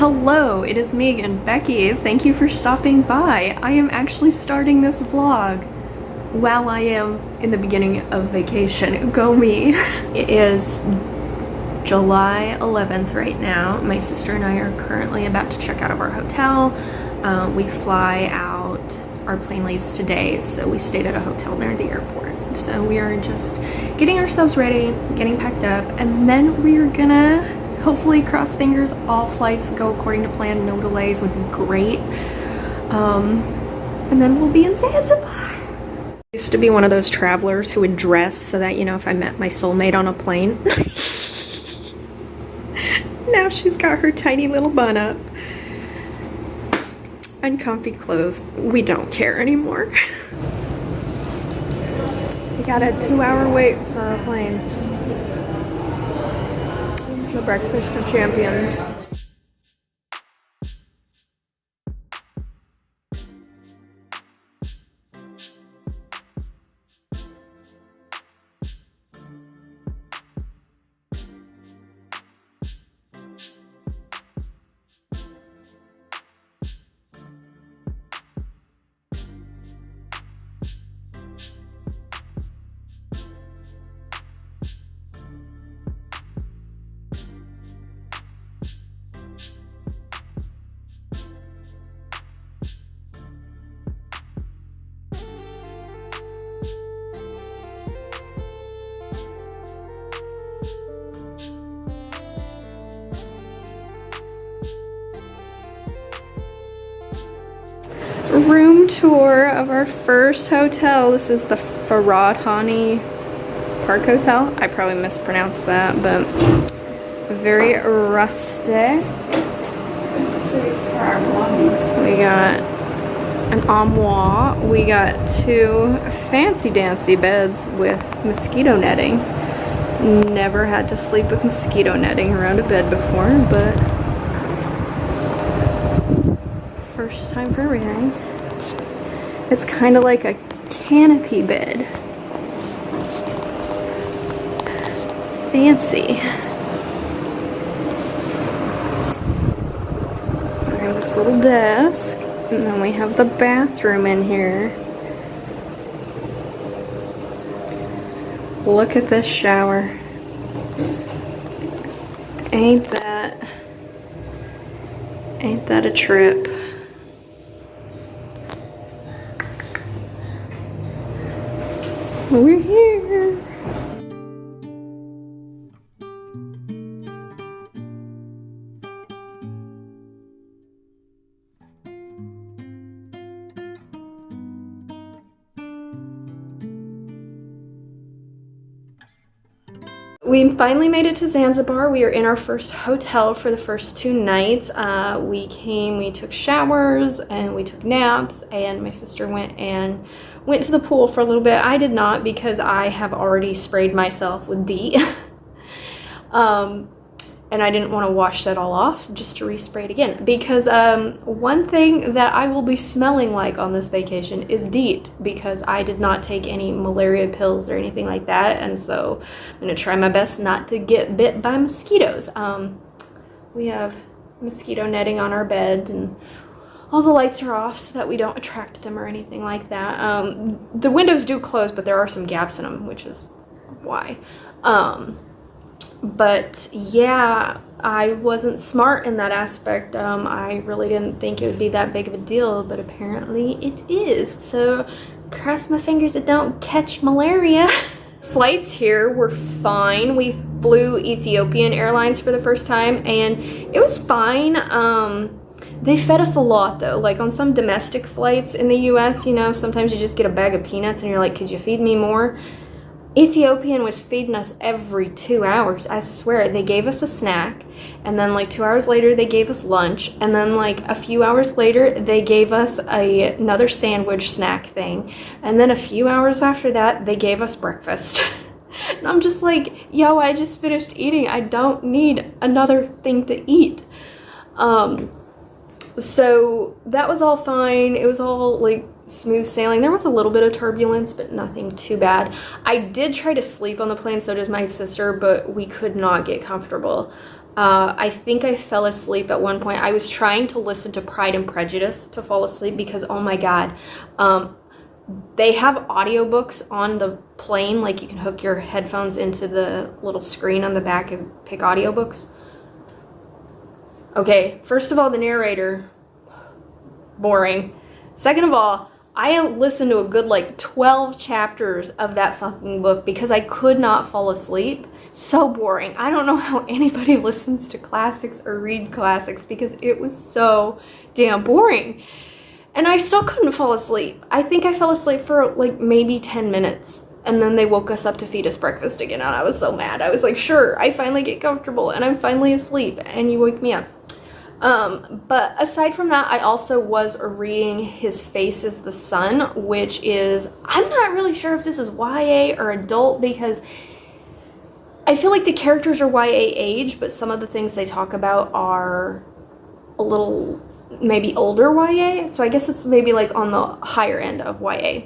Hello, it is me again, Becky. Thank you for stopping by. I am actually starting this vlog while I am in the beginning of vacation. Go me. It is July 11th right now. My sister and I are currently about to check out of our hotel. We fly out, our plane leaves today, so we stayed at a hotel near the airport. So we are just getting ourselves ready, getting packed up, and then we are gonna hopefully, cross fingers, all flights go according to plan, no delays would be great. And then we'll be in Zanzibar. I used to be one of those travelers who would dress so that, you know, if I met my soulmate on a plane. Now she's got her tiny little bun up and comfy clothes. We don't care anymore. We got a 2-hour wait for our plane. The breakfast of champions. Room tour of our first hotel. This is the Farahani Park Hotel. I probably mispronounced that, but very rustic. We got an armoire. We got 2 fancy dancy beds with mosquito netting. Never had to sleep with mosquito netting around a bed before, but first time for everything. It's kind of like a canopy bed. Fancy. We have this little desk, and then we have the bathroom in here. Look at this shower. Ain't that a trip? We're here. We finally made it to Zanzibar. We are in our first hotel for the first 2 nights. We took showers and we took naps, and my sister went to the pool for a little bit. I did not, because I have already sprayed myself with DEET. And I didn't want to wash that all off just to respray it again, because one thing that I will be smelling like on this vacation is DEET, because I did not take any malaria pills or anything like that, and so I'm going to try my best not to get bit by mosquitoes. We have mosquito netting on our bed, and all the lights are off so that we don't attract them or anything like that. The windows do close, but there are some gaps in them, which is why. But yeah, I wasn't smart in that aspect. I really didn't think it would be that big of a deal, but apparently it is. So cross my fingers it don't catch malaria. Flights here were fine. We flew Ethiopian Airlines for the first time, and it was fine. They fed us a lot though. Like on some domestic flights in the US, you know, sometimes you just get a bag of peanuts and you're like, could you feed me more? Ethiopian was feeding us every 2 hours. I swear, they gave us a snack, and then like 2 hours later they gave us lunch, and then like a few hours later they gave us another sandwich snack thing, and then a few hours after that they gave us breakfast. And I'm just like, yo, I just finished eating. I don't need another thing to eat. So that was all fine. It was all like smooth sailing. There was a little bit of turbulence, but nothing too bad. I did try to sleep on the plane, so did my sister, but we could not get comfortable. I think I fell asleep at one point. I was trying to listen to Pride and Prejudice to fall asleep because, oh my God, they have audiobooks on the plane. Like, you can hook your headphones into the little screen on the back and pick audiobooks. Okay, first of all, the narrator, boring. Second of all, I listened to a good like 12 chapters of that fucking book because I could not fall asleep. So boring. I don't know how anybody listens to classics or read classics because it was so damn boring. And I still couldn't fall asleep. I think I fell asleep for like maybe 10 minutes. And then they woke us up to feed us breakfast again. And I was so mad. I was like, sure, I finally get comfortable and I'm finally asleep. And you wake me up. But aside from that, I also was reading His Face is the Sun, which is, I'm not really sure if this is YA or adult because I feel like the characters are YA age, but some of the things they talk about are a little maybe older YA. So I guess it's maybe like on the higher end of YA.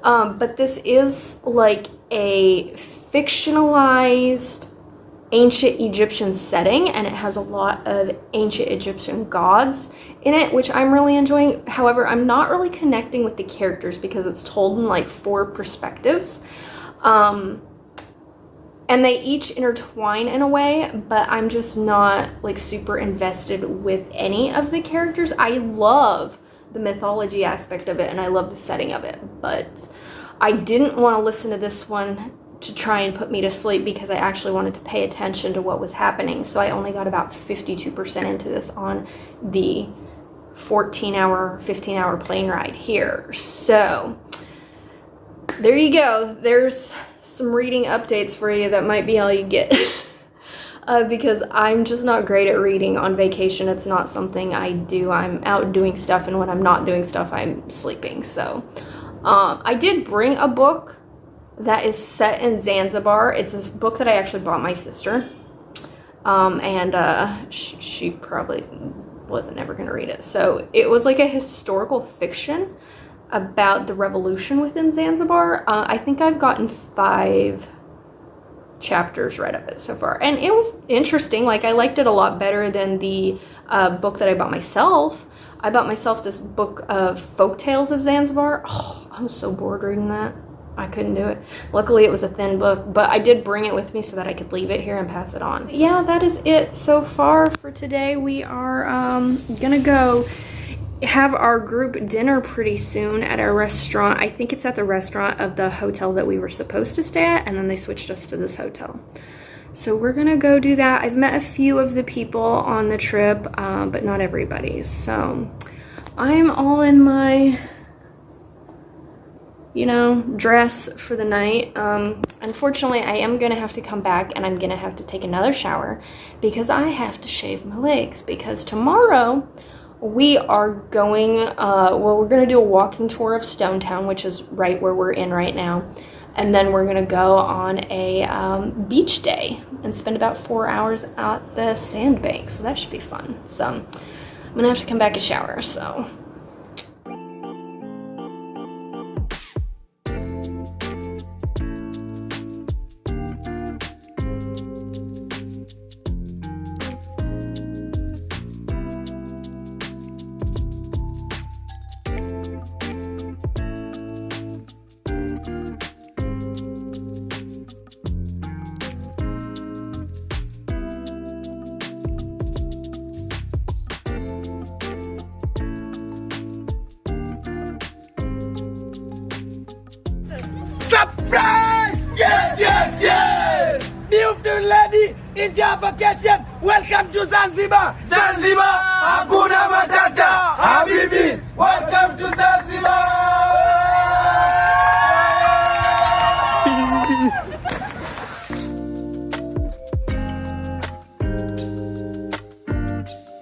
But this is like a fictionalized ancient Egyptian setting, and it has a lot of ancient Egyptian gods in it, which I'm really enjoying. However, I'm not really connecting with the characters because it's told in like 4 perspectives. And they each intertwine in a way, but I'm just not like super invested with any of the characters. I love the mythology aspect of it and I love the setting of it, but I didn't want to listen to this one to try and put me to sleep because I actually wanted to pay attention to what was happening. So I only got about 52% into this on the 14-hour, 15-hour plane ride here. So there you go. There's some reading updates for you. That might be all you get. Because I'm just not great at reading on vacation. It's not something I do. I'm out doing stuff, and when I'm not doing stuff, I'm sleeping. So I did bring a book that is set in Zanzibar. It's a book that I actually bought my sister. And she probably wasn't ever going to read it. So it was like a historical fiction about the revolution within Zanzibar. I think I've gotten 5 chapters read of it so far. And it was interesting. Like, I liked it a lot better than the book that I bought myself. I bought myself this book of folk tales of Zanzibar. Oh, I was so bored reading that. I couldn't do it. Luckily, it was a thin book, but I did bring it with me so that I could leave it here and pass it on. Yeah, that is it so far for today. We are gonna go have our group dinner pretty soon at our restaurant. I think it's at the restaurant of the hotel that we were supposed to stay at, and then they switched us to this hotel. So we're gonna go do that. I've met a few of the people on the trip, but not everybody. So I'm all in my, you know, dress for the night. Unfortunately, I am gonna have to come back and I'm gonna have to take another shower because I have to shave my legs, because tomorrow we are going, well, we're gonna do a walking tour of Stonetown, which is right where we're in right now. And then we're gonna go on a beach day and spend about 4 hours at the sandbank. So that should be fun. So I'm gonna have to come back and shower, so. Surprise! Yes, yes, yes! Beautiful lady in your vacation. Welcome to Zanzibar. Zanzibar, hakuna matata. Habibi, welcome to Zanzibar.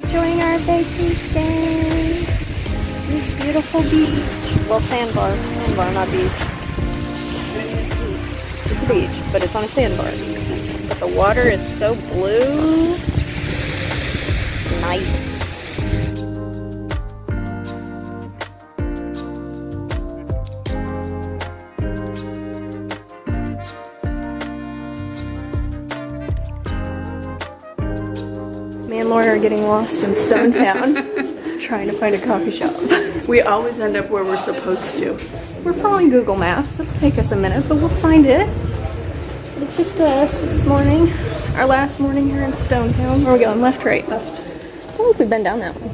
Enjoying our vacation. This beautiful beach. Well, sandbar, not beach. It's a beach, but it's on a sandbar. But the water is so blue. It's nice. getting lost in Stone Town, trying to find a coffee shop. We always end up where we're supposed to. We're following Google Maps. It'll take us a minute, but we'll find it. But it's just us this morning. Our last morning here in Stone Town. Where are we going? Left, right? Left. I feel like we've been down that way.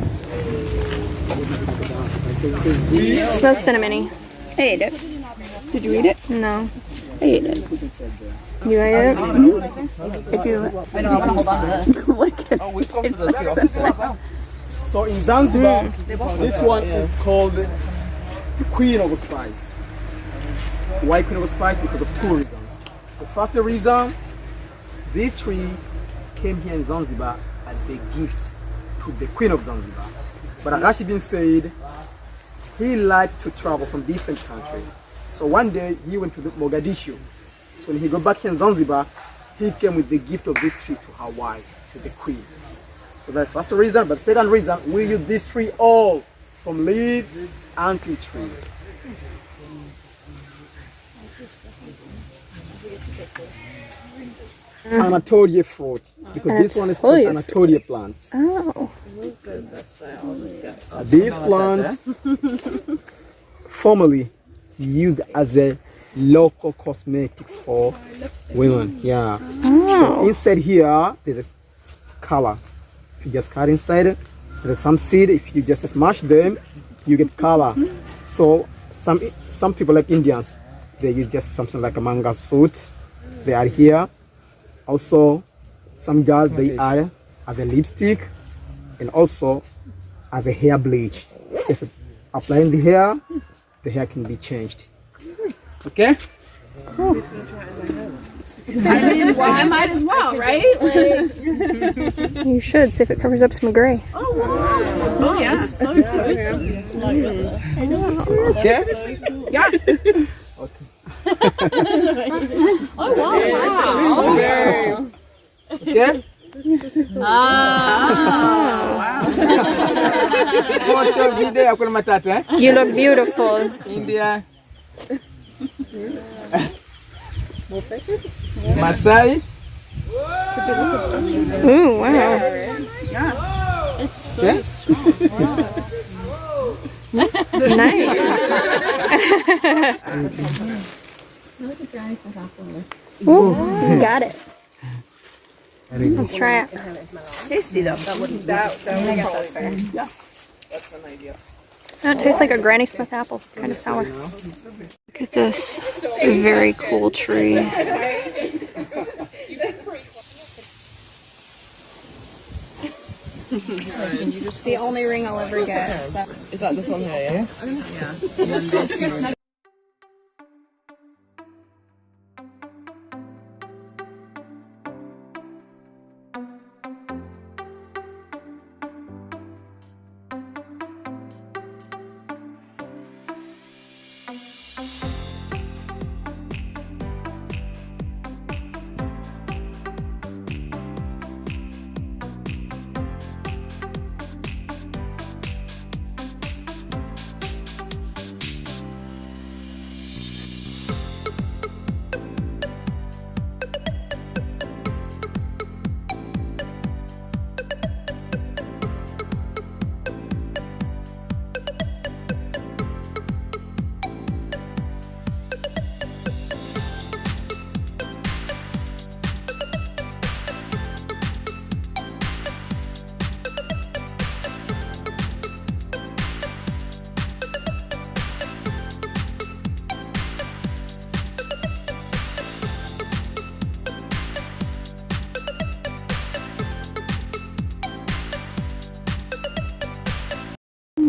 It smells cinnamony. I ate it. Did you eat it? No. I ate it. You ate it? If you... I know, I want to hold on to this. So in Zanzibar, this one is called the Queen of Spice. Why Queen of Spice? Because of two reasons. The first reason, this tree came here in Zanzibar as a gift to the Queen of Zanzibar. But as actually been said, he liked to travel from different countries. So one day he went to Mogadishu. So when he got back here in Zanzibar, he came with the gift of this tree to Hawaii, to the Queen. So that's the first reason. But the second reason, we use this tree all from leaves until tree. Anatolia fruit, because this one is called Anatolia plant. Oh. This plant formerly used as a local cosmetics for women. Yeah. So inside here there's a color. If you just cut inside it, there's some seed. If you just smash them, you get color. So some people like Indians, they use just something like a mango fruit. They are here. Also, some girls they add as a lipstick and also as a hair bleach. Just applying the hair can be changed. Okay? Cool. I mean, well, I might as well, right? Like... You should see if it covers up some gray. Oh, wow. Oh, yeah. So good. Okay? Yeah. Oh, wow. Okay? Okay? Wow. Photo, video, hakuna matatu, eh? You look beautiful. India. Masai. Ooh, wow. Yeah. It's so Okay? strong. Wow. Nice. Ooh, got it. Let's try it. Tasty though. That wouldn't. That I guess that's fair. Yeah. That's an idea. It tastes like a Granny Smith apple, kind of sour. Look at this very cool tree. It's the only ring I'll ever get. Is that this one here? Yeah.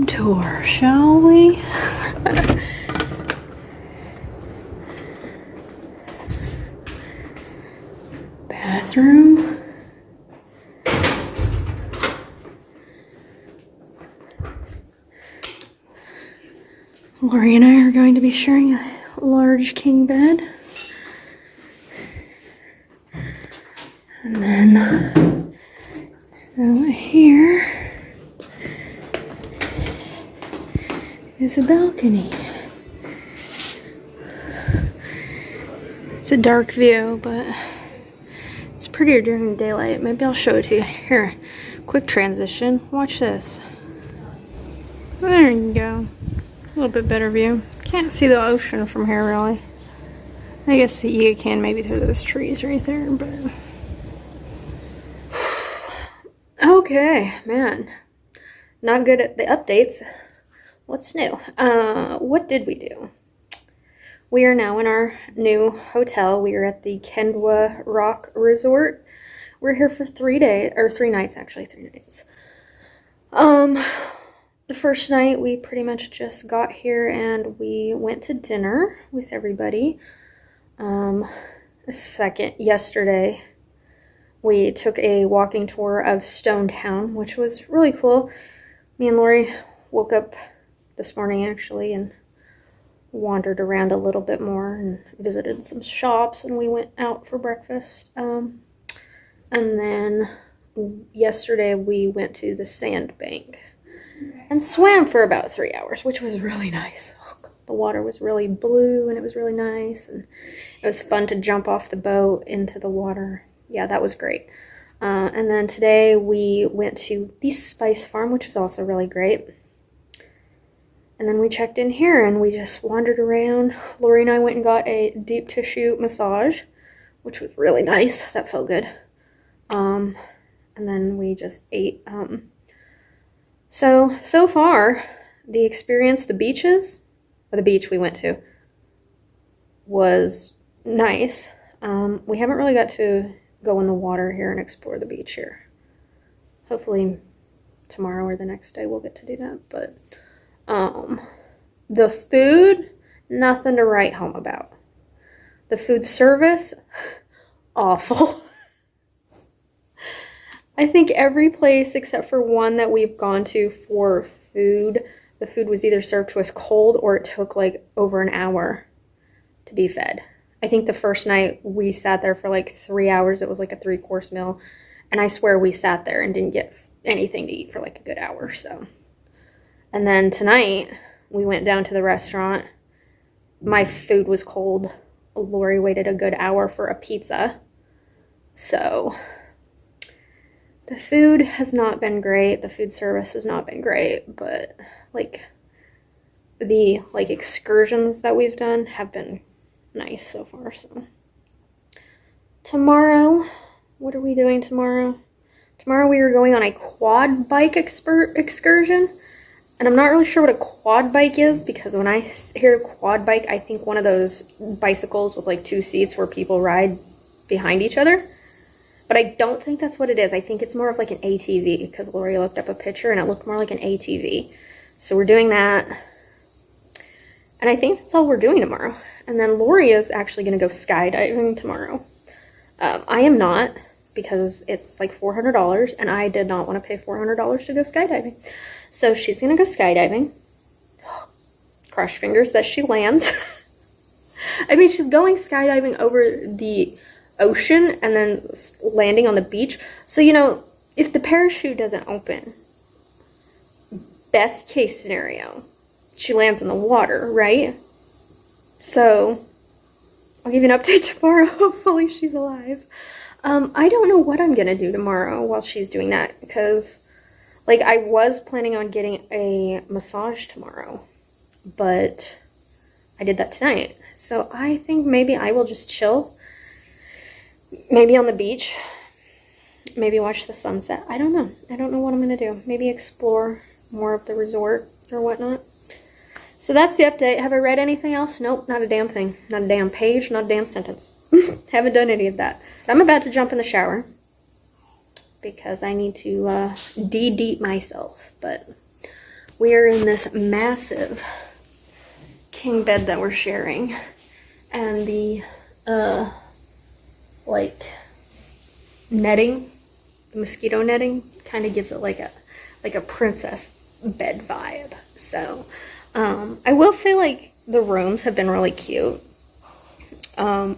Tour, shall we? Bathroom. Lori and I are going to be sharing a large king bed. And then over here is a balcony. It's a dark view, but it's prettier during daylight. Maybe I'll show it to you. Here, Quick transition. Watch this. There you go. A little bit better view. Can't see the ocean from here, really. I guess you can maybe through those trees right there, but... Okay, man. Not good at the updates. What's new? What did we do? We are now in our new hotel. We are at the Kendwa Rock Resort. We're here for 3 days, or 3 nights, actually, 3 nights. The first night, we pretty much just got here and we went to dinner with everybody. Yesterday, we took a walking tour of Stone Town, which was really cool. Me and Lori woke up this morning, actually, and wandered around a little bit more and visited some shops, and we went out for breakfast. And then yesterday, we went to the sandbank and swam for about 3 hours, which was really nice. The water was really blue and it was really nice, and it was fun to jump off the boat into the water. Yeah, that was great. And then today we went to the Spice Farm, which is also really great. And then we checked in here and we just wandered around. Lori and I went and got a deep tissue massage, which was really nice. That felt good. And then we just ate. So far, the experience, the beach we went to, was nice. We haven't really got to go in the water here and explore the beach here. Hopefully tomorrow or the next day we'll get to do that. But the food, nothing to write home about. The food service, awful. I think every place except for one that we've gone to for food, the food was either served to us cold or it took like over an hour to be fed. I think the first night we sat there for like 3 hours. It was like a 3-course meal. And I swear we sat there and didn't get anything to eat for like a good hour. So, and then tonight we went down to the restaurant. My food was cold. Lori waited a good hour for a pizza. So the food has not been great. The food service has not been great, but like the excursions that we've done have been nice so far. So tomorrow, what are we doing tomorrow? Tomorrow we are going on a quad bike excursion. And I'm not really sure what a quad bike is, because when I hear quad bike, I think one of those bicycles with like 2 seats where people ride behind each other. But I don't think that's what it is. I think it's more of like an ATV, because Lori looked up a picture and it looked more like an ATV. So we're doing that. And I think that's all we're doing tomorrow. And then Lori is actually going to go skydiving tomorrow. I am not, because it's like $400 and I did not want to pay $400 to go skydiving. So she's going to go skydiving. Cross fingers that she lands. I mean, she's going skydiving over the ocean and then landing on the beach. So, you know, if the parachute doesn't open, best case scenario, she lands in the water, right? So I'll give you an update tomorrow. Hopefully she's alive. I don't know what I'm gonna do tomorrow while she's doing that, because like I was planning on getting a massage tomorrow, but I did that tonight. So I think maybe I will just chill. Maybe on the beach. Maybe watch the sunset. I don't know. I don't know what I'm going to do. Maybe explore more of the resort or whatnot. So that's the update. Have I read anything else? Nope, not a damn thing. Not a damn page, not a damn sentence. Haven't done any of that. I'm about to jump in the shower because I need to de-deep myself. But we are in this massive king bed that we're sharing. And the like netting, the mosquito netting, kind of gives it like a princess bed vibe. So I will say, like, the rooms have been really cute.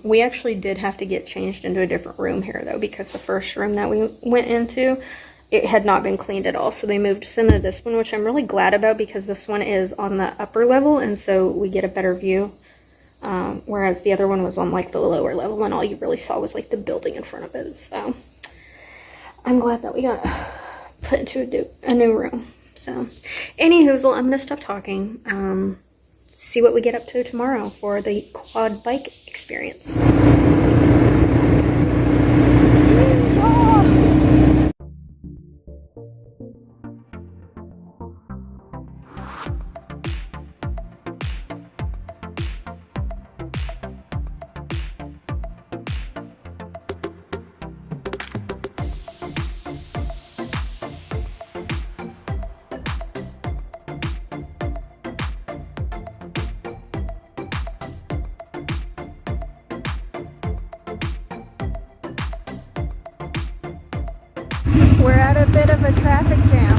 We actually did have to get changed into a different room here though, because the first room that we went into, it had not been cleaned at all. So they moved us into this one, which I'm really glad about, because this one is on the upper level and so we get a better view. Whereas the other one was on like the lower level and all you really saw was like the building in front of it. So I'm glad that we got put into a new room. So, anywhoozle, I'm gonna stop talking. See what we get up to tomorrow for the quad bike experience. We're at a bit of a traffic jam.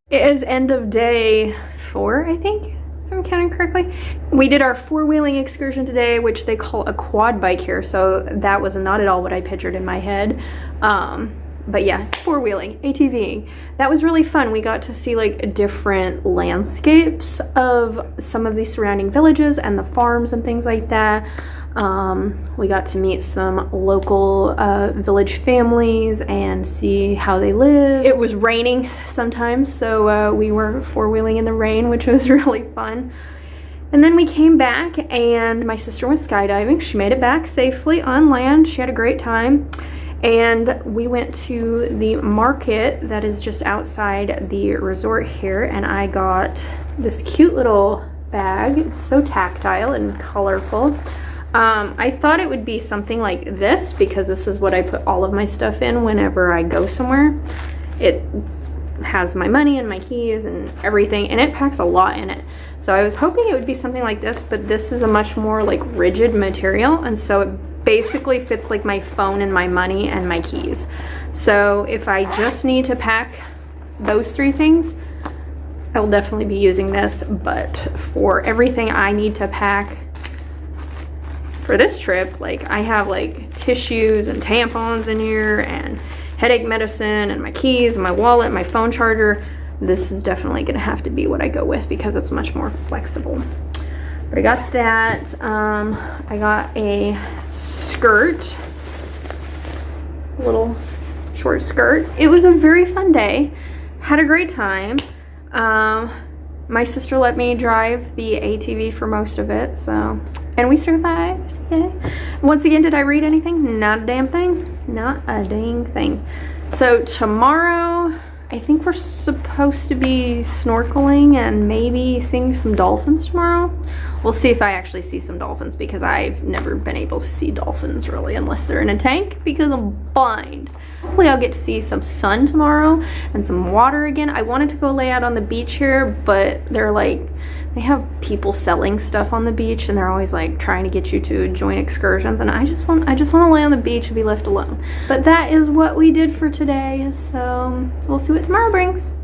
It is end of day 4, I think, if I'm counting correctly. We did our 4-wheeling excursion today, which they call a quad bike here, so that was not at all what I pictured in my head. But yeah, 4-wheeling, ATVing. That was really fun. We got to see like different landscapes of some of these surrounding villages and the farms and things like that. We got to meet some local village families and see how they live. It was raining sometimes, so we were 4-wheeling in the rain, which was really fun. And then we came back and my sister went skydiving. She made it back safely on land. She had a great time. And we went to the market that is just outside the resort here, and I got this cute little bag. It's so tactile and colorful. I thought it would be something like this because this is what I put all of my stuff in whenever I go somewhere. It has my money and my keys and everything, and it packs a lot in it. So I was hoping it would be something like this, but this is a much more like rigid material, and so it basically fits like my phone and my money and my keys. So if I just need to pack those 3 things, I will definitely be using this. But for everything I need to pack for this trip, like I have like tissues and tampons in here and headache medicine and my keys, my wallet, my phone charger. This is definitely gonna have to be what I go with because it's much more flexible. But I got that. I got a skirt, little short skirt. It was a very fun day. Had a great time. My sister let me drive the ATV for most of it, so, and we survived. Yay. Once again, did I read anything? Not a damn thing. Not a dang thing. So tomorrow, I think we're supposed to be snorkeling and maybe seeing some dolphins tomorrow. We'll see if I actually see some dolphins because I've never been able to see dolphins really unless they're in a tank because I'm blind. Hopefully I'll get to see some sun tomorrow and some water again. I wanted to go lay out on the beach here, but they're like, they have people selling stuff on the beach and they're always like trying to get you to join excursions, and I just want to lay on the beach and be left alone. But that is what we did for today, so we'll see what tomorrow brings.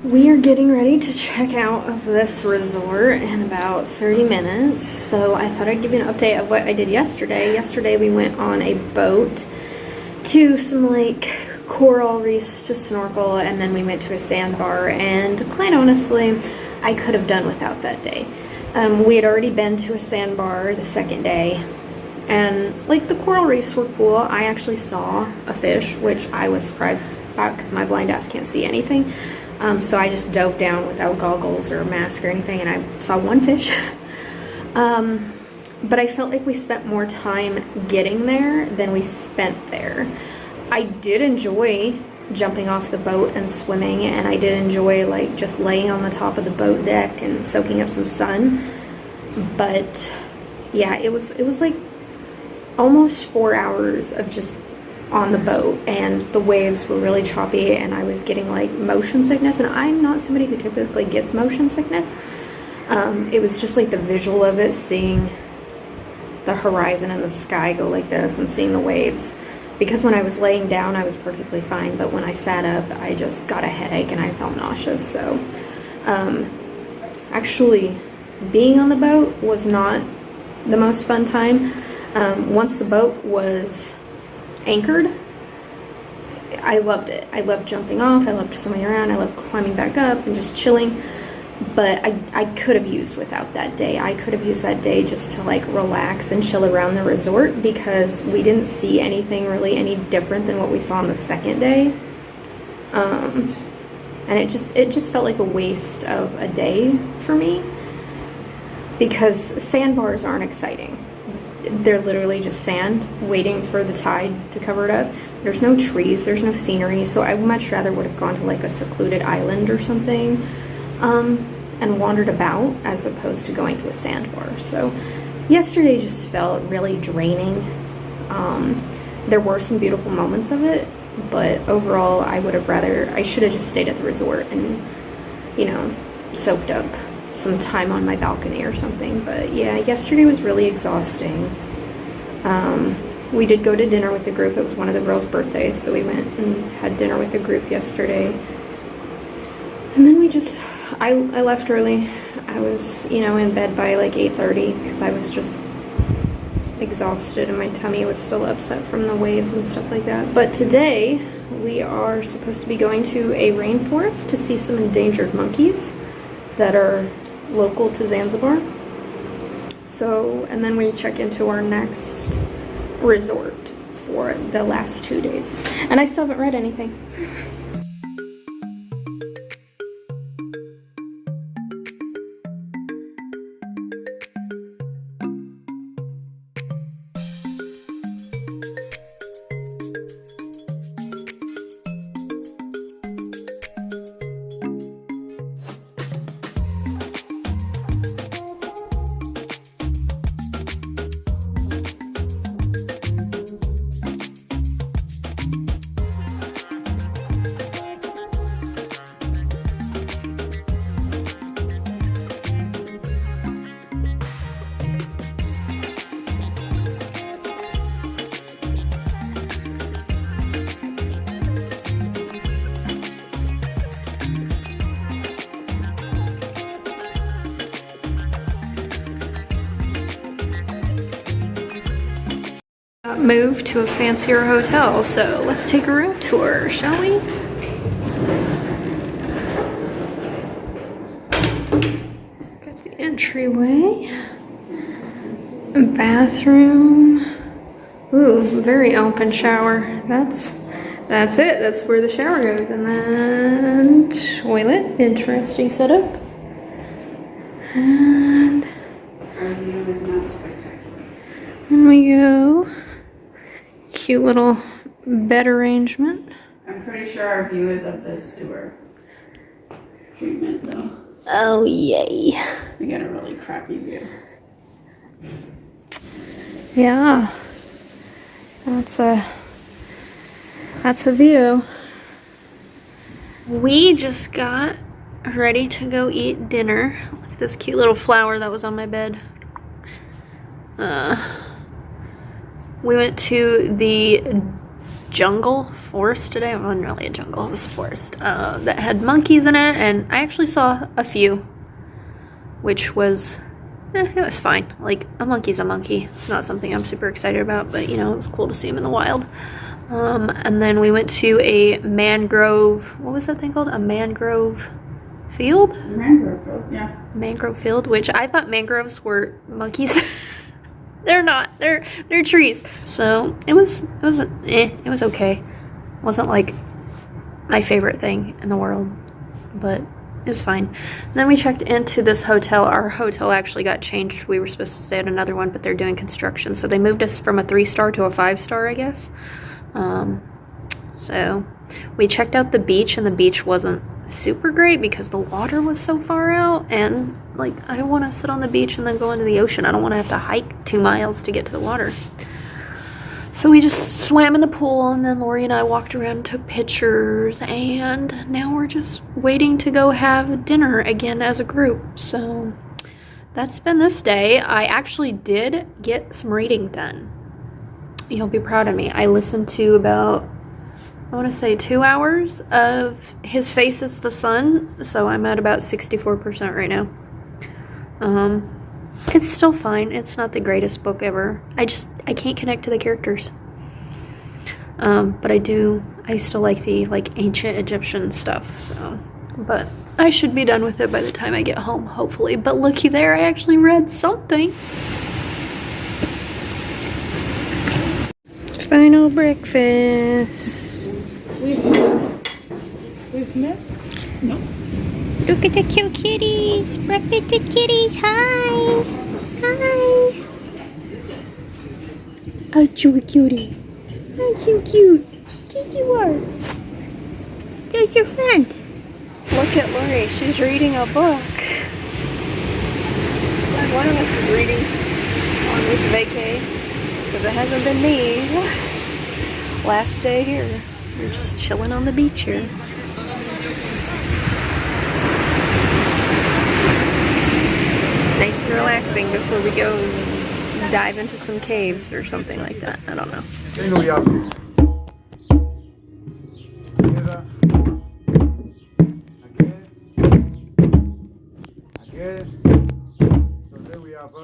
We are getting ready to check out of this resort in about 30 minutes, so I thought I'd give you an update of what I did yesterday. Yesterday we went on a boat to some like coral reefs to snorkel, and then we went to a sandbar, and quite honestly, I could have done without that day. We had already been to a sandbar the second day, and like the coral reefs were cool. I actually saw a fish, which I was surprised about because my blind ass can't see anything. So I just dove down without goggles or mask or anything, and I saw one fish. But I felt like we spent more time getting there than we spent there. I did enjoy jumping off the boat and swimming, and I did enjoy like just laying on the top of the boat deck and soaking up some sun. But yeah, it was like almost 4 hours of just on the boat, and the waves were really choppy, and I was getting like motion sickness, and I'm not somebody who typically gets motion sickness. It was just like the visual of it, seeing the horizon and the sky go like this and seeing the waves. Because when I was laying down, I was perfectly fine, but when I sat up, I just got a headache and I felt nauseous. So actually being on the boat was not the most fun time. Once the boat was anchored, I loved it. I loved jumping off, I loved swimming around, I loved climbing back up and just chilling. But I could have used without that day. I could have used that day just to like relax and chill around the resort, because we didn't see anything really any different than what we saw on the second day. And it just felt like a waste of a day for me, because sandbars aren't exciting. They're literally just sand waiting for the tide to cover it up. There's no trees, there's no scenery, so I much rather would have gone to like a secluded island or something. And wandered about as opposed to going to a sandbar. So yesterday just felt really draining. There were some beautiful moments of it, but overall I should have just stayed at the resort and, you know, soaked up some time on my balcony or something. But yeah, yesterday was really exhausting. We did go to dinner with the group. It was one of the girls' birthdays, so we went and had dinner with the group yesterday. And then I left early. I was, you know, in bed by like 8:30 because I was just exhausted and my tummy was still upset from the waves and stuff like that. But today we are supposed to be going to a rainforest to see some endangered monkeys that are local to Zanzibar. So, and then we check into our next resort for the last 2 days. And I still haven't read anything. Move to a fancier hotel, so let's take a room tour, shall we? Got the entryway, bathroom. Ooh, very open shower. That's it. That's where the shower goes, and then toilet. Interesting setup. And Our view is not spectacular. in we go. Cute little bed arrangement. I'm pretty sure our view is of the sewer treatment, though. Oh, yay. We got a really crappy view. Yeah. That's a view. We just got ready to go eat dinner. Look at this cute little flower that was on my bed. We went to the jungle forest today. It wasn't really a jungle, it was a forest that had monkeys in it, and I actually saw a few, which was, it was fine. Like, a monkey's a monkey. It's not something I'm super excited about, but you know, it was cool to see them in the wild. And then we went to a mangrove, what was that thing called? A mangrove field? Mangrove field, yeah. Mangrove field, which I thought mangroves were monkeys. They're not. They're trees. So it was okay. It wasn't like my favorite thing in the world, but it was fine. And then we checked into this hotel. Our hotel actually got changed. We were supposed to stay at another one, but they're doing construction, so they moved us from a 3-star to a 5-star, I guess. So we checked out the beach, and the beach wasn't super great because the water was so far out, and like I want to sit on the beach and then go into the ocean. I don't want to have to hike 2 miles to get to the water. So we just swam in the pool, and then Lori and I walked around and took pictures, and now we're just waiting to go have dinner again as a group. So that's been this day. I actually did get some reading done. You'll be proud of me. I listened to about, I want to say 2 hours of His Face is the Sun, so I'm at about 64% right now. It's still fine. It's not the greatest book ever. I can't connect to the characters. But I still like the ancient Egyptian stuff, so. But I should be done with it by the time I get home, hopefully. But looky there, I actually read something. Final breakfast. We've met? No. Look at the cute kitties. Breakfast with kitties. Hi. Hi. Aren't you a cutie? Aren't you cute? Yes, you are. There's your friend. Look at Lori. She's reading a book. Glad one of us is reading on this vacay. Because it hasn't been me. Last day here. We're just chilling on the beach here. Nice and relaxing before we go dive into some caves or something like that. I don't know. Then we have this. Together. Again. So then we have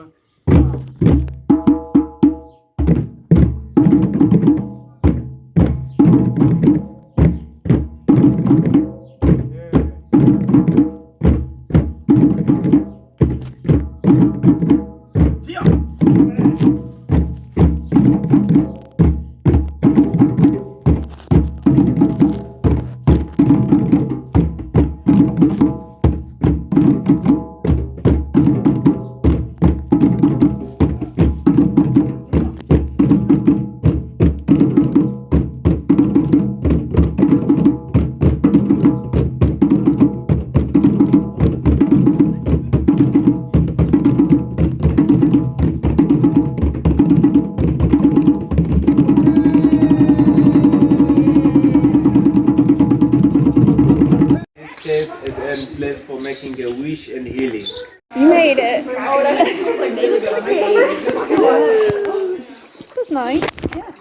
is a place for making a wish and healing. You made it. This is nice. Yeah.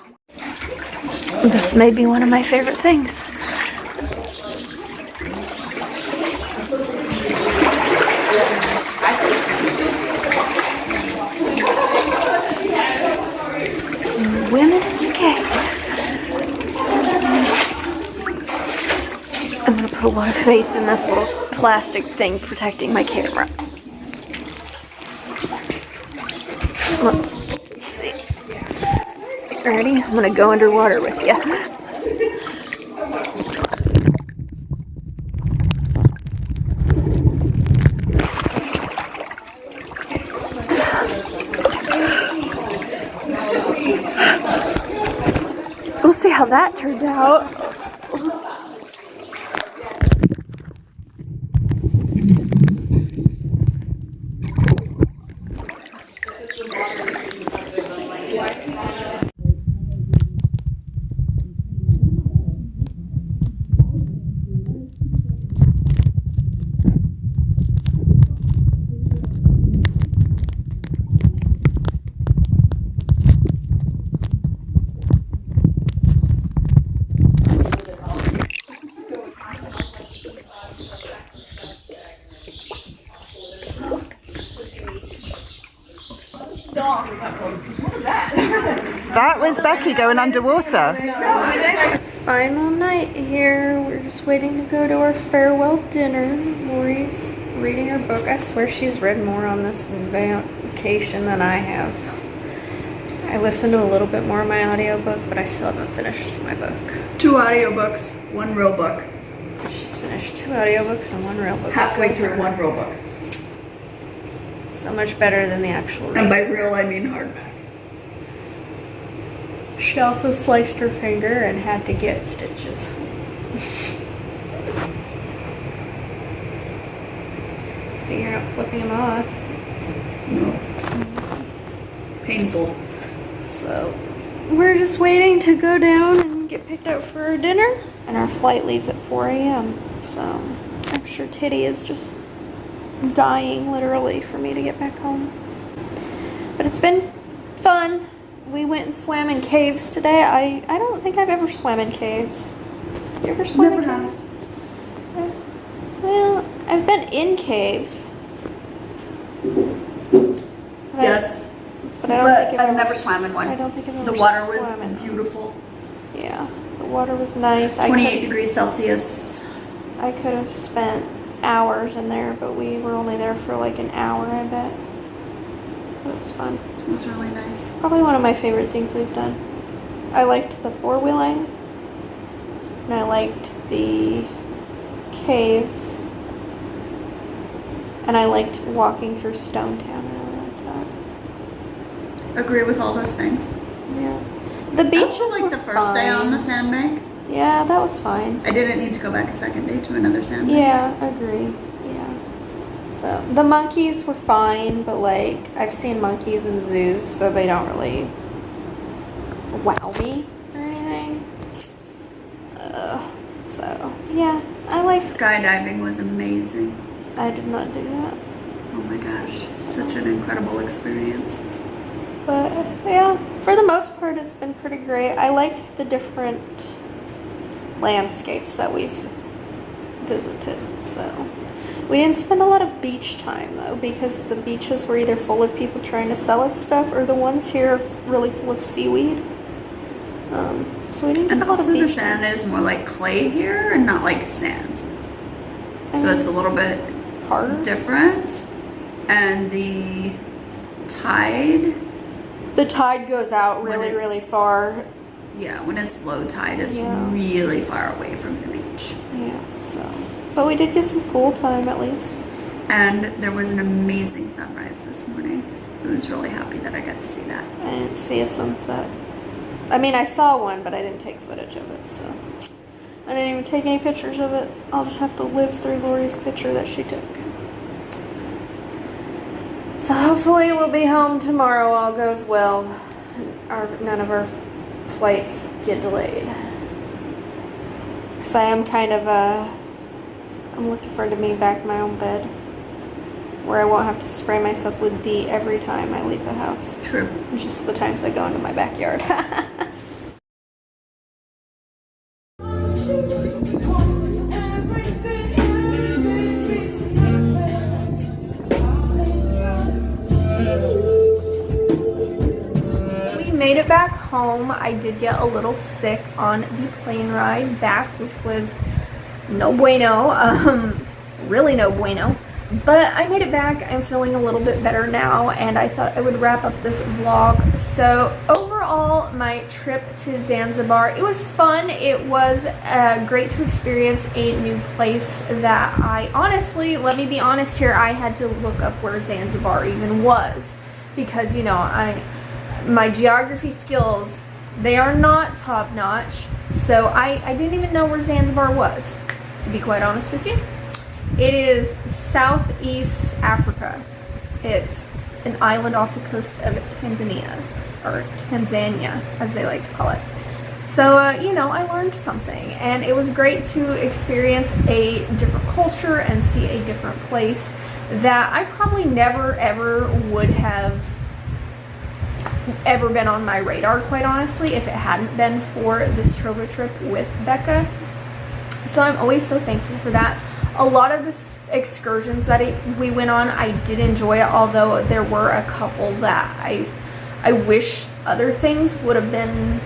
This may be one of my favorite things. Women in the UK. I'm gonna put a lot of faith in this little plastic thing protecting my camera. Let's see. Ready? I'm gonna go underwater with you. We'll see how that turned out. That was Becky going underwater. Final night here. We're just waiting to go to our farewell dinner. Lori's reading her book. I swear she's read more on this vacation than I have. I listened to a little bit more of my audiobook, but I still haven't finished my book. 2 audiobooks, 1 real book. She's finished 2 audiobooks and 1 real book. Halfway through 1 real book. So much better than the actual real. And by real, I mean hardback. She also sliced her finger and had to get stitches. So you're not flipping them off. No. Painful. So we're just waiting to go down and get picked up for our dinner. And our flight leaves at 4 a.m. So I'm sure Titty is just dying literally for me to get back home. But it's been fun. We went and swam in caves today. I don't think I've ever swam in caves. You ever swam in caves? Well, I've been in caves. Yes. But I don't think I've never swam in one. I don't think I've ever The water swam in was one. beautiful. Yeah, the water was nice. 28 degrees Celsius. I could have spent hours in there, but we were only there for like an hour, I bet. It was fun. It was really nice. Probably one of my favorite things we've done. I liked the four-wheeling, and I liked the caves, and I liked walking through Stone Town. I really liked that. Agree with all those things. Yeah. The I beaches also were liked the first day on the sandbank. Yeah, that was fine. I didn't need to go back a second day to another sandbank. Yeah, agree. Yeah. So the monkeys were fine, but like I've seen monkeys in zoos, so they don't really wow me or anything. So yeah, I like. Skydiving was amazing. I did not do that, Oh my gosh, such an incredible experience. but yeah, for the most part, it's been pretty great. I like the different landscapes that we've visited. So we didn't spend a lot of beach time though, because the beaches were either full of people trying to sell us stuff, or the ones here are really full of seaweed. So we didn't And get a lot of also the beach sand time. is more like clay here and not like sand. I So mean, it's a little bit harder. different. And the tide, The tide goes out When really, really it's- far. yeah, when it's low tide, it's Yeah. really far away from the beach. Yeah, so. But we did get some pool time at least. And there was an amazing sunrise this morning. So I was really happy that I got to see that. I didn't see a sunset. I mean, I saw one, but I didn't take footage of it, so. I didn't even take any pictures of it. I'll just have to live through Lori's picture that she took. So hopefully we'll be home tomorrow, all goes well. None of our flights get delayed. Because I am kind of, I'm looking forward to being back in my own bed, where I won't have to spray myself with DEET every time I leave the house. True. Just the times I go into my backyard. We made it back home. I did get a little sick on the plane ride back, which was no bueno. Really no bueno. But I made it back. I'm feeling a little bit better now, and I thought I would wrap up this vlog. So overall, my trip to Zanzibar, it was fun. It was great to experience a new place that I honestly, let me be honest here, I had to look up where Zanzibar even was, because, you know, my geography skills, they are not top notch. So I didn't even know where Zanzibar was, to be quite honest with you. It is Southeast Africa. It's an island off the coast of Tanzania, or Tanzania, as they like to call it. So, you know, I learned something, and it was great to experience a different culture and see a different place that I probably never, ever would have ever been on my radar, quite honestly, if it hadn't been for this trova trip with Becca. So I'm always so thankful for that. A lot of excursions that we went on, I did enjoy it, although there were a couple that I wish other things would have been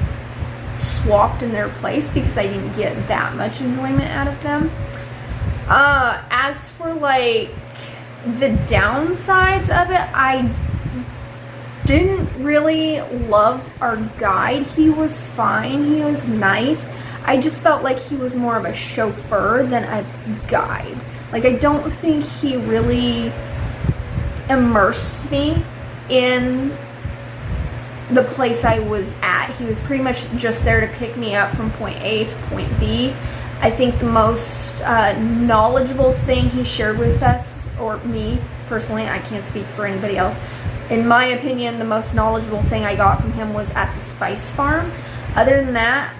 swapped in their place because I didn't get that much enjoyment out of them. As for like the downsides of it, I didn't really love our guide. He was fine, he was nice. I just felt like he was more of a chauffeur than a guide. Like, I don't think he really immersed me in the place I was at. He was pretty much just there to pick me up from point A to point B. I think the most knowledgeable thing he shared with us, or me personally, I can't speak for anybody else, in my opinion, the most knowledgeable thing I got from him was at the spice farm. Other than that,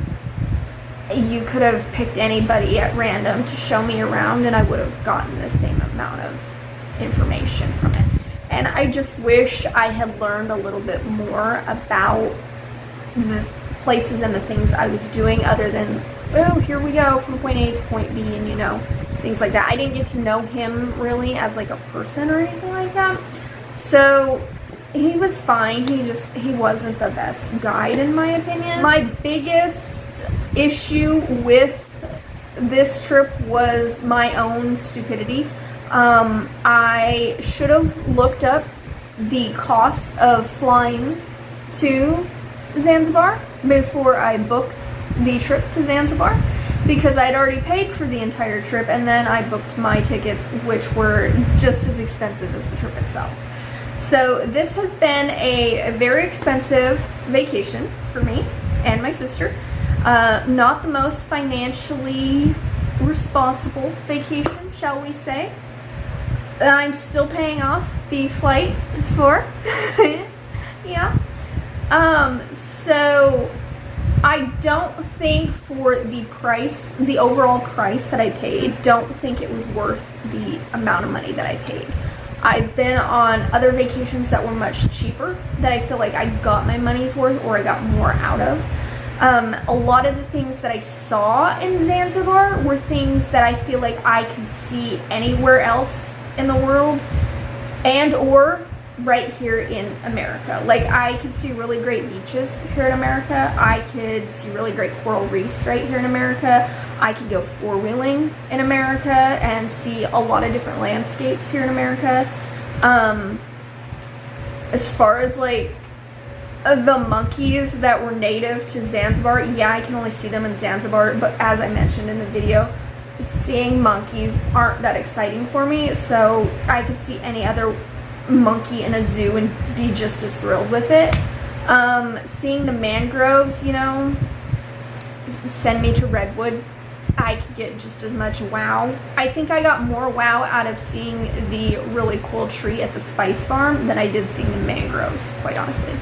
you could have picked anybody at random to show me around and I would have gotten the same amount of information from it. And I just wish I had learned a little bit more about the places and the things I was doing, other than, oh, here we go from point A to point B, and you know, things like that. I didn't get to know him really as like a person or anything like that. So he was fine. He wasn't the best guide in my opinion. My biggest issue with this trip was my own stupidity. I should have looked up the cost of flying to Zanzibar before I booked the trip to Zanzibar, because I'd already paid for the entire trip and then I booked my tickets, which were just as expensive as the trip itself. So this has been a very expensive vacation for me and my sister. Not the most financially responsible vacation, shall we say. I'm still paying off the flight for. Yeah. So I don't think for the price, the overall price that I paid, don't think it was worth the amount of money that I paid. I've been on other vacations that were much cheaper, that I feel like I got my money's worth or I got more out of. A lot of the things that I saw in Zanzibar were things that I feel like I could see anywhere else in the world and or right here in America. Like, I could see really great beaches here in America. I could see really great coral reefs right here in America. I could go four-wheeling in America and see a lot of different landscapes here in America. As far as like the monkeys that were native to Zanzibar, yeah, I can only see them in Zanzibar, but as I mentioned in the video, seeing monkeys aren't that exciting for me, so I could see any other monkey in a zoo and be just as thrilled with it. Seeing the mangroves, you know, send me to Redwood, I could get just as much wow. I think I got more wow out of seeing the really cool tree at the spice farm than I did seeing the mangroves, quite honestly.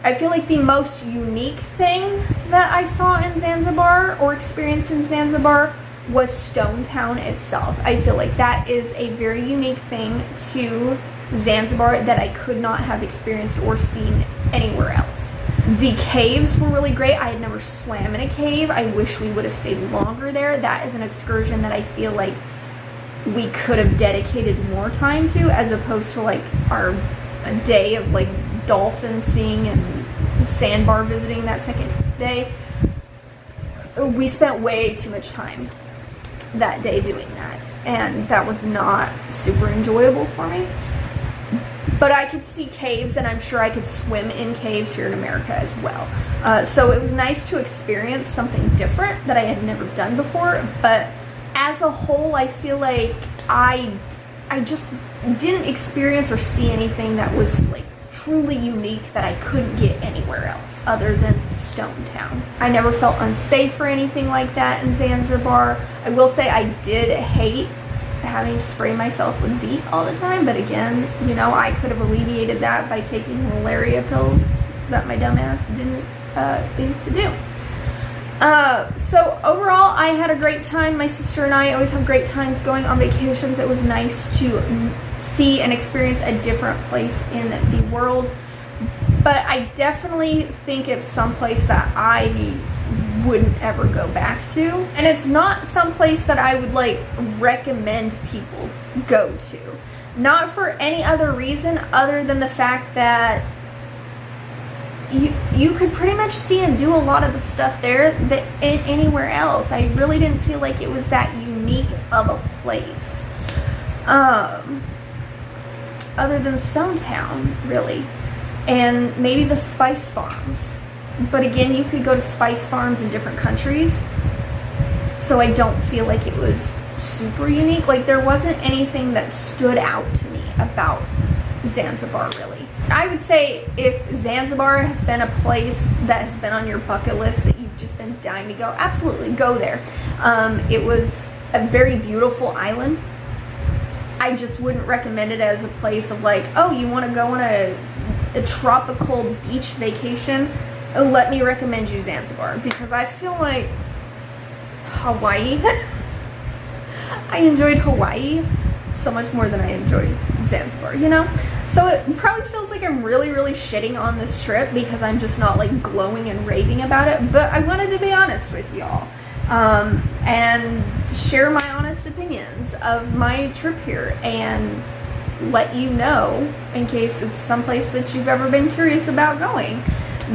I feel like the most unique thing that I saw in Zanzibar or experienced in Zanzibar was Stone Town itself. I feel like that is a very unique thing to Zanzibar that I could not have experienced or seen anywhere else. The caves were really great. I had never swam in a cave. I wish we would have stayed longer there. That is an excursion that I feel like we could have dedicated more time to, as opposed to like our day of like dolphin seeing and sandbar visiting that second day. We spent way too much time that day doing that, and that was not super enjoyable for me. But I could see caves, and I'm sure I could swim in caves here in America as well. So it was nice to experience something different that I had never done before, but as a whole, I feel like I just didn't experience or see anything that was like truly unique that I couldn't get anywhere else other than Stone Town. I never felt unsafe or anything like that in Zanzibar. I will say I did hate having to spray myself with DEET all the time, but again, you know, I could have alleviated that by taking malaria pills that my dumb ass didn't think to do. So overall, I had a great time. My sister and I always have great times going on vacations. It was nice to see and experience a different place in the world, but I definitely think it's someplace that I wouldn't ever go back to. And it's not someplace that I would like recommend people go to. Not for any other reason other than the fact that you could pretty much see and do a lot of the stuff there that anywhere else. I really didn't feel like it was that unique of a place. Other than Stone Town, really. And maybe the spice farms. But again, you could go to spice farms in different countries. So I don't feel like it was super unique. Like, there wasn't anything that stood out to me about Zanzibar, really. I would say if Zanzibar has been a place that has been on your bucket list that you've just been dying to go, absolutely go there. It was a very beautiful island. I just wouldn't recommend it as a place of like, oh, you want to go on a tropical beach vacation? Let me recommend you Zanzibar, because I feel like Hawaii. I enjoyed Hawaii so much more than I enjoyed Zanzibar, you know? So it probably feels like I'm really, really shitting on this trip because I'm just not like glowing and raving about it, but I wanted to be honest with y'all and share my honest opinions of my trip here and let you know, in case it's someplace that you've ever been curious about going,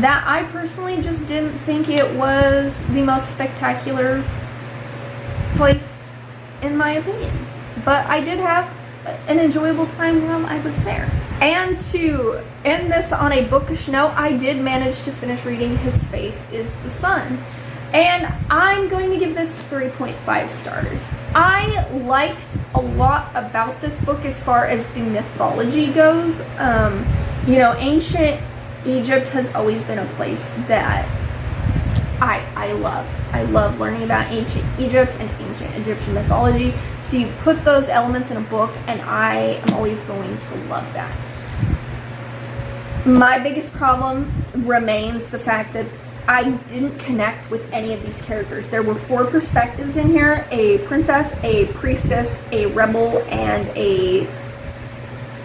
that I personally just didn't think it was the most spectacular place in my opinion. But I did have an enjoyable time while I was there. And to end this on a bookish note, I did manage to finish reading His Face is the Sun. And I'm going to give this 3.5 stars. I liked a lot about this book as far as the mythology goes. You know, ancient Egypt has always been a place that I love. I love learning about ancient Egypt and ancient Egyptian mythology. So you put those elements in a book and I am always going to love that. My biggest problem remains the fact that I didn't connect with any of these characters. There were 4 perspectives in here: a princess, a priestess, a rebel, and a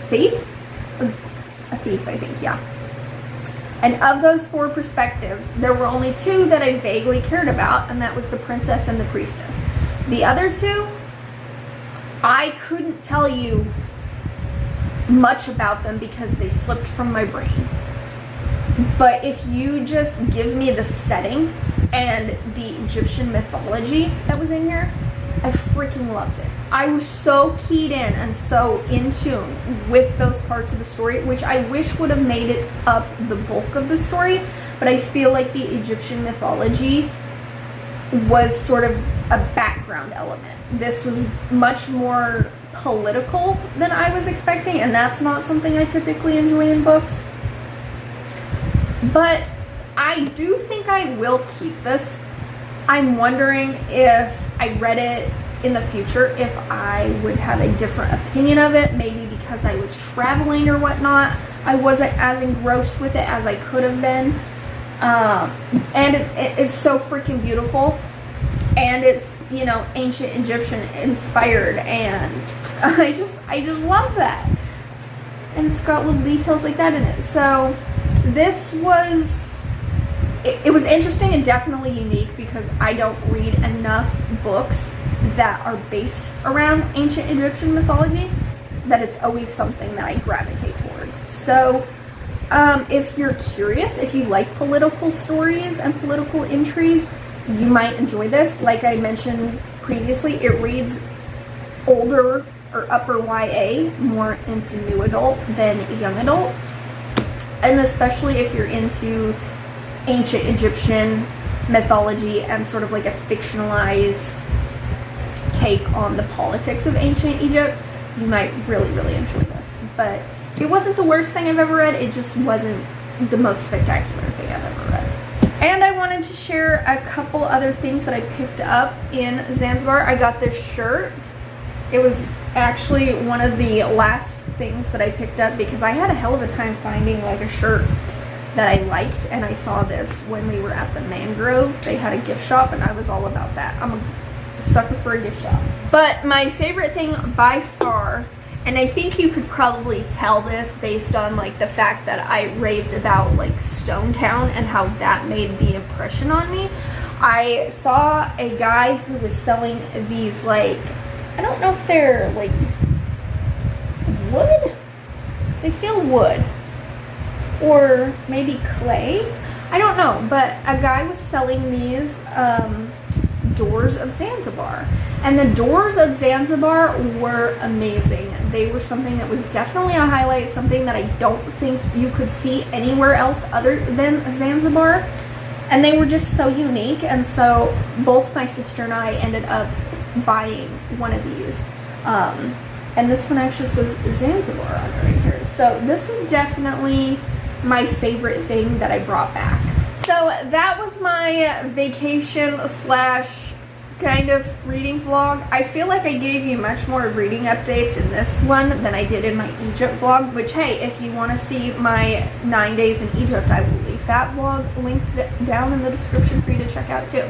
thief? A thief, I think, yeah. And of those 4 perspectives, there were only 2 that I vaguely cared about, and that was the princess and the priestess. The other 2, I couldn't tell you much about them because they slipped from my brain. But if you just give me the setting and the Egyptian mythology that was in here, I freaking loved it. I was so keyed in and so in tune with those parts of the story, which I wish would have made it up the bulk of the story, but I feel like the Egyptian mythology was sort of a background element. This was much more political than I was expecting, and that's not something I typically enjoy in books. But I do think I will keep this. I'm wondering if I read it in the future, if I would have a different opinion of it, maybe because I was traveling or whatnot. I wasn't as engrossed with it as I could have been. And it's so freaking beautiful. And it's, you know, ancient Egyptian inspired, and I just love that. And it's got little details like that in it. So this was, it was interesting and definitely unique because I don't read enough books that are based around ancient Egyptian mythology that it's always something that I gravitate towards. So if you're curious, if you like political stories and political intrigue, you might enjoy this. Like I mentioned previously, it reads older or upper YA, more into new adult than young adult. And especially if you're into ancient Egyptian mythology and sort of like a fictionalized take on the politics of ancient Egypt, you might really, really enjoy this. But it wasn't the worst thing I've ever read. It just wasn't the most spectacular thing I've ever read. And I wanted to share a couple other things that I picked up in Zanzibar. I got this shirt. It was actually one of the last things that I picked up because I had a hell of a time finding like a shirt that I liked, and I saw this when we were at the Mangrove. They had a gift shop and I was all about that. I'm a sucker for a gift shop. But my favorite thing by far, and I think you could probably tell this based on like the fact that I raved about like Stone Town and how that made the impression on me. I saw a guy who was selling these, like, I don't know if they're like wood. They feel wood. Or maybe clay. I don't know, but a guy was selling these doors of Zanzibar. And the doors of Zanzibar were amazing. They were something that was definitely a highlight, something that I don't think you could see anywhere else other than Zanzibar. And they were just so unique, and so both my sister and I ended up buying one of these. And this one actually says Zanzibar on it right here. So this was definitely my favorite thing that I brought back. So that was my vacation slash kind of reading vlog. I feel like I gave you much more reading updates in this one than I did in my Egypt vlog, which, hey, if you want to see my 9 days in Egypt, I will leave that vlog linked down in the description for you to check out too.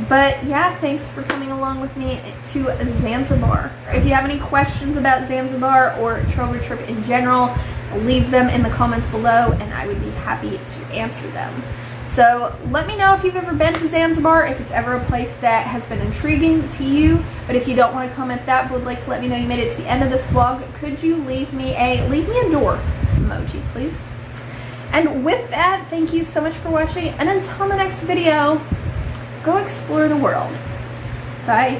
But yeah, thanks for coming along with me to Zanzibar. If you have any questions about Zanzibar or trovatrip in general, leave them in the comments below and I would be happy to answer them. So let me know if you've ever been to Zanzibar, if it's ever a place that has been intriguing to you. But if you don't want to comment that, but would like to let me know you made it to the end of this vlog, could you leave me a door emoji, please? And with that, thank you so much for watching, and until the next video, go explore the world. Bye.